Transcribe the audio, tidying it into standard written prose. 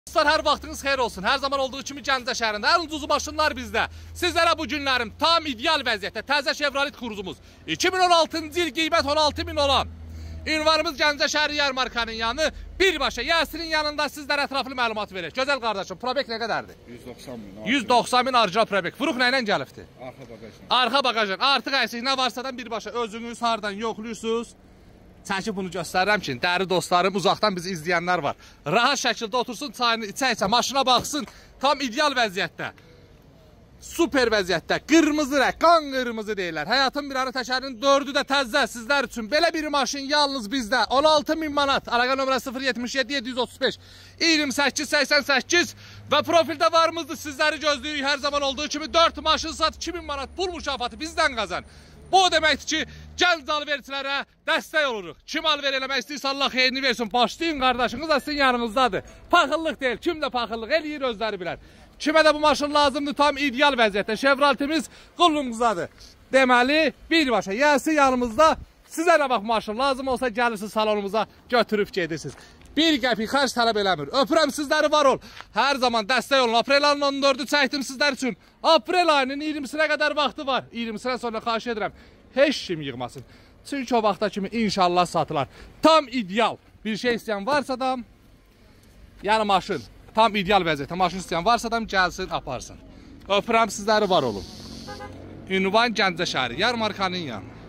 Dostlar, hər vaxtınız xeyir olsun. Hər zaman olduğu kimi Gəncə şəhərində ən ucuz maşınlar bizdə. Sizlərə bu günlərim tam ideal vəziyyətdə təzə Chevrolet Cruze'umuz 2016-cı il qiymət 16.000 olan ünvanımız Gəncə şəhəri yarmarkanın yanı birbaşa Yəsirin yanında sizlərə ətraflı məlumat verir. Gözəl qardaşım, probek nə qədərdir? 190.000. 190.000 orijinal probek. Vuruq nə ilə gəlibdir? Arxa bagajla. Arxa bagajın. Artıq əksik nə varsadan birbaşa özünüz hardan yoxluyursunuz. Çəkib bunu göstərirəm ki, dəri dostlarım, uzaqdan bizi izləyənlər var. Rahat şəkildə otursun, çayını içə-içə, maşına baxsın, tam ideal vəziyyətdə. Super vəziyyətdə, qırmızı rəng, qan qırmızı deyirlər. Həyatın bir ara təkərinin 4'ü də təzə sizlər üçün. Belə bir maşın yalnız bizdə 16.000 manat. Əlaqə nömrə 077 735 28 88 və profildə varımızdır. Sizləri gözləyirik hər zaman olduğu kimi. 4 maşın sat, 2000 manat pul mükafatı bizdən qazan. Bu o deməkdir ki, gənc alverçilərə dəstək oluruq. Kim alver eləmək istəyirsə Allah xeyrini versin. Başlayın, qardaşınız da sizin yanınızdadır. Paxıllıq deyil, kim də paxıllıq eləyir özləri bilər. Kimə də bu maşın lazımdır, tam ideal vəziyyətdə. Chevroletimiz qulluğumuzdadır. Deməli, birbaşa Yəsi yanımızda. Sizə nə vaxt maşın lazım olsa gəlirsiniz salonumuza, götürüb gedirsiniz. Bir qəpik xərc tələb eləmir. Öpürəm sizləri, var ol. Hər zaman dəstək olun. Aprel ayının 14'ü çəkdim sizlər üçün. Aprel ayının 20'sinə qədər vaxtı var. 20'sinə sonra xahiş edirəm. Heç kim yığmasın. Çünki o vaxta kimi inşallah satılar. Tam ideal bir şey istəyən varsa da, yəni maşın, tam ideal vəziyyətdə maşın istəyən varsa da gəlsin, aparsın. Öpürəm sizləri, var olun. Ünvan Gəncə şəhəri, yarmarkanın yanı.